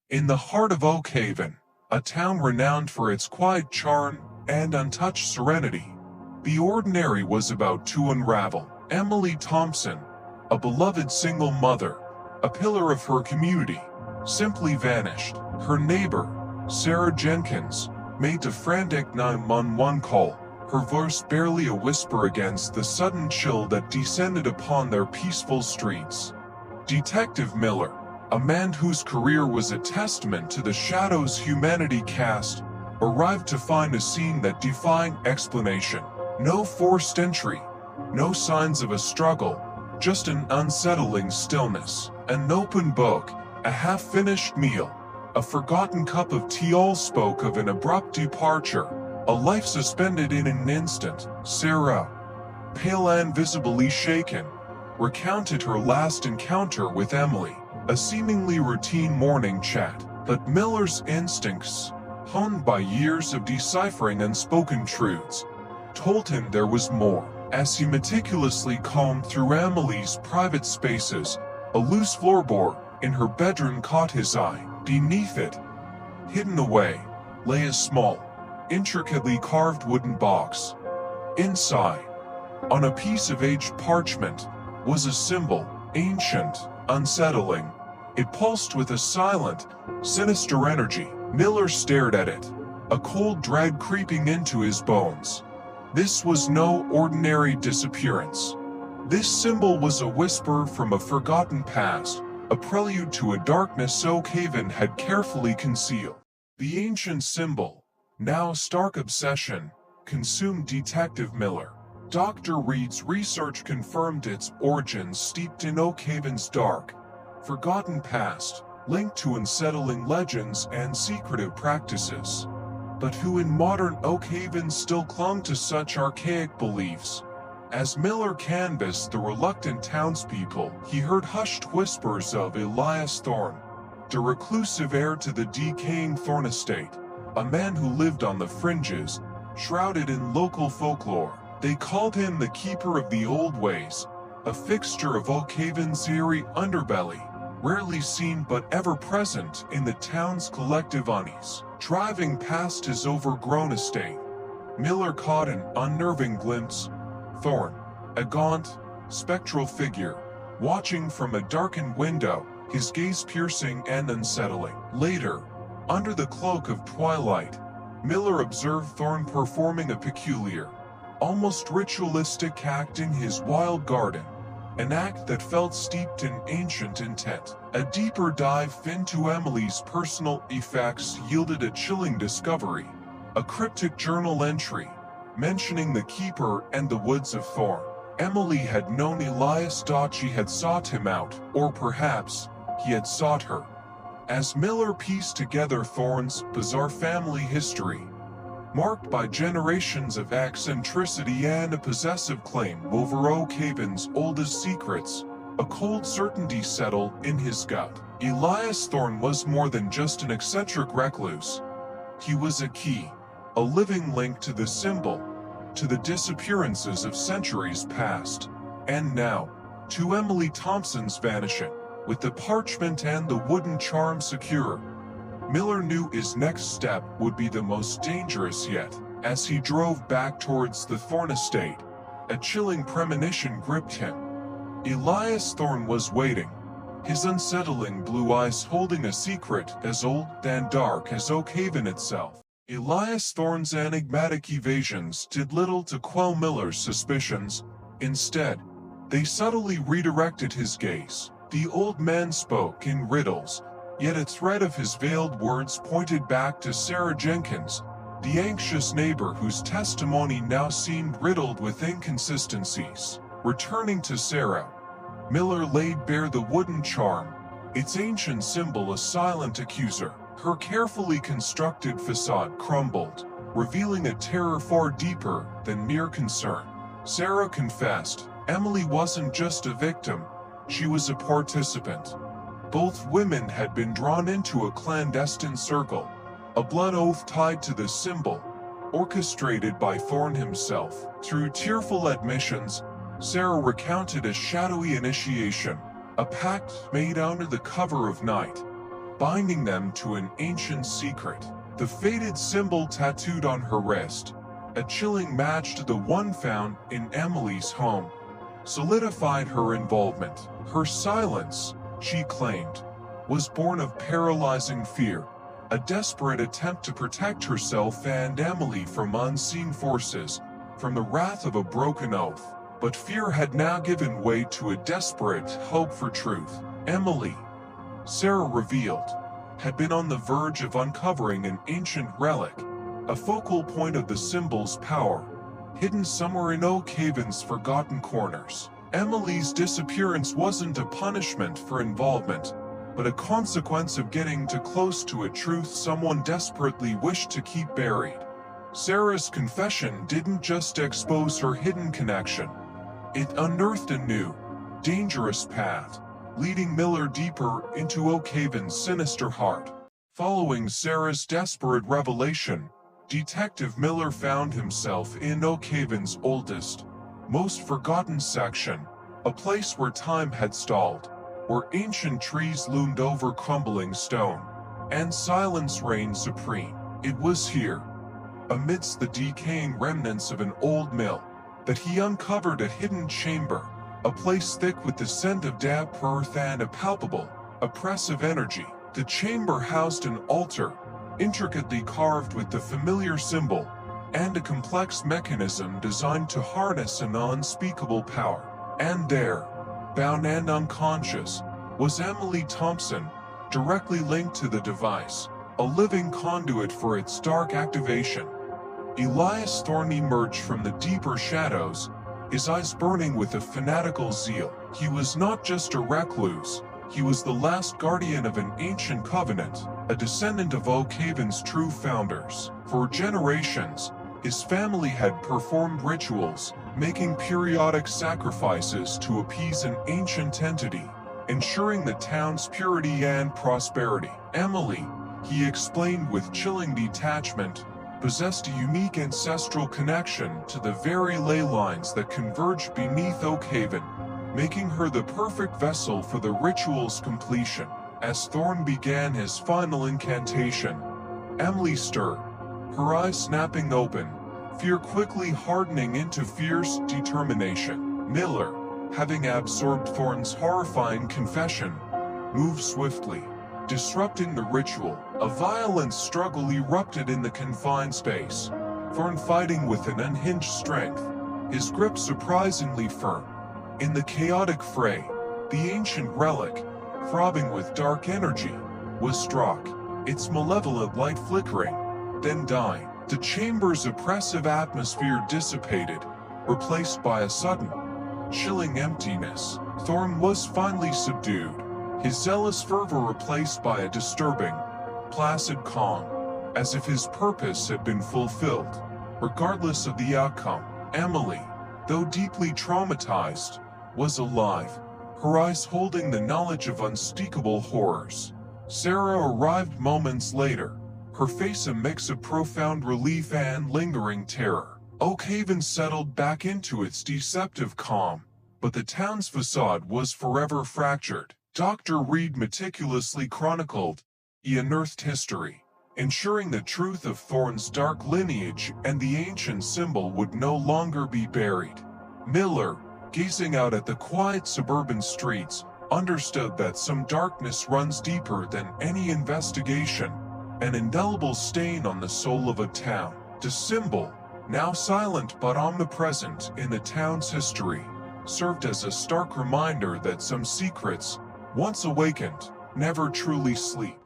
In the heart of Oekhaven, a town renowned for its quiet charm and untouched serenity, the ordinary was about to unravel. Emily Thompson, a beloved single mother, a pillar of her community, simply vanished. Her neighbor, Sarah Jenkins, made a frantic 911 call, her voice barely a whisper against the sudden chill that descended upon their peaceful streets. Detective Miller, a man whose career was a testament to the shadows humanity cast, arrived to find a scene that defied explanation. No forced entry, no signs of a struggle, just an unsettling stillness. An open book, a half-finished meal, a forgotten cup of tea all spoke of an abrupt departure, a life suspended in an instant. Sarah, pale and visibly shaken, recounted her last encounter with Emily, a seemingly routine morning chat. But Miller's instincts, honed by years of deciphering unspoken truths, told him there was more. As he meticulously combed through Emily's private spaces, a loose floorboard in her bedroom caught his eye. Beneath it, hidden away, lay a small, intricately carved wooden box. Inside, on a piece of aged parchment, was a symbol, ancient, unsettling. It pulsed with a silent, sinister energy. Miller stared at it, a cold dread creeping into his bones. This was no ordinary disappearance. This symbol was a whisper from a forgotten past, a prelude to a darkness Oekhaven had carefully concealed. The ancient symbol, now a stark obsession, consumed Detective Miller. Dr. Reed's research confirmed its origins steeped in Oekhaven's dark, forgotten past, linked to unsettling legends and secretive practices. But who in modern Oekhaven still clung to such archaic beliefs? As Miller canvassed the reluctant townspeople, he heard hushed whispers of Elias Thorne, the reclusive heir to the decaying Thorne estate, a man who lived on the fringes, shrouded in local folklore. They called him the keeper of the old ways, a fixture of Oekhaven's eerie underbelly, rarely seen but ever present in the town's collective unease. Driving past his overgrown estate, Miller caught an unnerving glimpse. Thorne, a gaunt, spectral figure, watching from a darkened window, his gaze piercing and unsettling. Later, under the cloak of twilight, Miller observed Thorne performing a peculiar, almost ritualistic act in his wild garden, an act that felt steeped in ancient intent. A deeper dive into Emily's personal effects yielded a chilling discovery, a cryptic journal entry, mentioning the keeper and the woods of Thorne. Emily had known Elias. She had sought him out, or perhaps, he had sought her. As Miller pieced together Thorne's bizarre family history, marked by generations of eccentricity and a possessive claim over Oekhaven's oldest secrets, a cold certainty settled in his gut. Elias Thorne was more than just an eccentric recluse. He was a key, a living link to the symbol, to the disappearances of centuries past. And now, to Emily Thompson's vanishing. With the parchment and the wooden charm secure, Miller knew his next step would be the most dangerous yet. As he drove back towards the Thorne estate, a chilling premonition gripped him. Elias Thorne was waiting, his unsettling blue eyes holding a secret as old and dark as Oekhaven itself. Elias Thorne's enigmatic evasions did little to quell Miller's suspicions. Instead, they subtly redirected his gaze. The old man spoke in riddles, yet a thread of his veiled words pointed back to Sarah Jenkins, the anxious neighbor whose testimony now seemed riddled with inconsistencies. Returning to Sarah, Miller laid bare the wooden charm, its ancient symbol a silent accuser. Her carefully constructed facade crumbled, revealing a terror far deeper than mere concern. Sarah confessed, Emily wasn't just a victim, she was a participant. Both women had been drawn into a clandestine circle, a blood oath tied to the symbol, orchestrated by Thorne himself. Through tearful admissions, Sarah recounted a shadowy initiation, a pact made under the cover of night. binding them to an ancient secret. The faded symbol tattooed on her wrist, a chilling match to the one found in Emily's home, solidified her involvement. Her silence, she claimed, was born of paralyzing fear, a desperate attempt to protect herself and Emily from unseen forces, from the wrath of a broken oath. But fear had now given way to a desperate hope for truth. Emily, Sarah revealed, had been on the verge of uncovering an ancient relic, a focal point of the symbol's power, hidden somewhere in Oekhevan's forgotten corners. Emily's disappearance wasn't a punishment for involvement, but a consequence of getting too close to a truth someone desperately wished to keep buried. Sarah's confession didn't just expose her hidden connection. It unearthed a new, dangerous path, leading Miller deeper into Oekhevan's sinister heart. Following Sarah's desperate revelation, Detective Miller found himself in Oekhevan's oldest, most forgotten section, a place where time had stalled, where ancient trees loomed over crumbling stone, and silence reigned supreme. It was here, amidst the decaying remnants of an old mill, that he uncovered a hidden chamber, a place thick with the scent of damp earth and a palpable, oppressive energy. The chamber housed an altar, intricately carved with the familiar symbol, and a complex mechanism designed to harness an unspeakable power. And there, bound and unconscious, was Emily Thompson, directly linked to the device, a living conduit for its dark activation. Elias Thorne emerged from the deeper shadows, his eyes burning with a fanatical zeal. He was not just a recluse, he was the last guardian of an ancient covenant, a descendant of Oekhevan's true founders. For generations, his family had performed rituals, making periodic sacrifices to appease an ancient entity, ensuring the town's purity and prosperity. Emily, he explained with chilling detachment, possessed a unique ancestral connection to the very ley lines that converged beneath Oekhevan, making her the perfect vessel for the ritual's completion. As Thorne began his final incantation, Emily stirred, her eyes snapping open, fear quickly hardening into fierce determination. Miller, having absorbed Thorne's horrifying confession, moved swiftly, disrupting the ritual. A violent struggle erupted in the confined space, Thorne fighting with an unhinged strength, his grip surprisingly firm. In the chaotic fray, the ancient relic, throbbing with dark energy, was struck, its malevolent light flickering, then dying. The chamber's oppressive atmosphere dissipated, replaced by a sudden, chilling emptiness. Thorne was finally subdued, his zealous fervor replaced by a disturbing, placid calm, as if his purpose had been fulfilled. Regardless of the outcome, Emily, though deeply traumatized, was alive, her eyes holding the knowledge of unspeakable horrors. Sarah arrived moments later, her face a mix of profound relief and lingering terror. Oekhevan settled back into its deceptive calm, but the town's facade was forever fractured. Dr. Reed meticulously chronicled the unearthed history, ensuring the truth of Thorne's dark lineage and the ancient symbol would no longer be buried. Miller, gazing out at the quiet suburban streets, understood that some darkness runs deeper than any investigation, an indelible stain on the soul of a town. The symbol, now silent but omnipresent in the town's history, served as a stark reminder that some secrets, once awakened, never truly sleep.